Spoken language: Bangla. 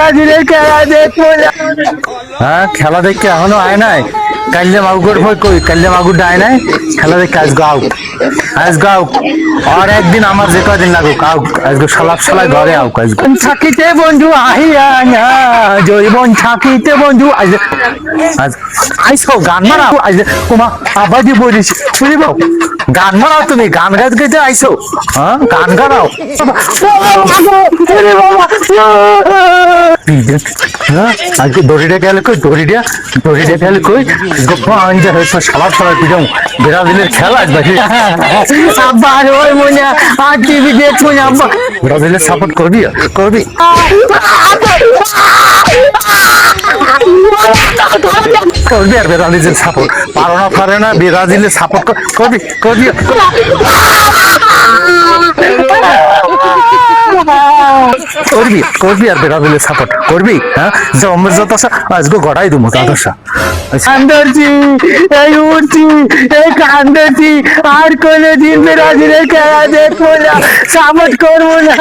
ব্রাজিলের খেলা দেখবো না। হ্যাঁ, খেলা দেখতে এখনো আয় নাই? কাল্লে মাগুর ভয় কই, কাল্লে মাগুর আয় নাই? খেলা দেখতে আজ গাও, আজ গাও। আর একদিন আমার যে কদিন লাগুক আউক, আজকে সালাপ সালাই ঘরে আউক। আজকে থাকিতে বন্ধু আহিয়া না, জৈবন থাকিতে বন্ধু আজ আজ আইসো গান মারাও। আজ তোমা আবাদি বলিস বুঝিব, গান মারাও। তুমি গান গাইতে গাইতে আইসো, হ্যাঁ গান গাও। আজকে দড়িটা গেলে কই, দড়িটা গেলে কই, আঞ্জা হয়েছে সালাদ সালাদ পিটাও। ব্রাজিলের খেলা আজ বাকি। আব্বা আর ওই মনে আর টিভি দেখবো না আব্বা। ব্রাজিলের সাপোর্ট করবি, করবি। করবি আর ব্রাজিলের সাপোর্ট পারো না, পারে না, ব্রাজিলের সাপোর্ট করবি, করবি। করবি, করবি আর ব্রাজিলের সাপোর্ট করবি। হ্যাঁ, জমের যত আজকে গড়াই দেবো তাদশা। কান্দছি, এই উঠছি, এই কান্দছি, আর কোনোদিন ব্রাজিলের খেলা দেখবো না, সাপোর্ট করবো না।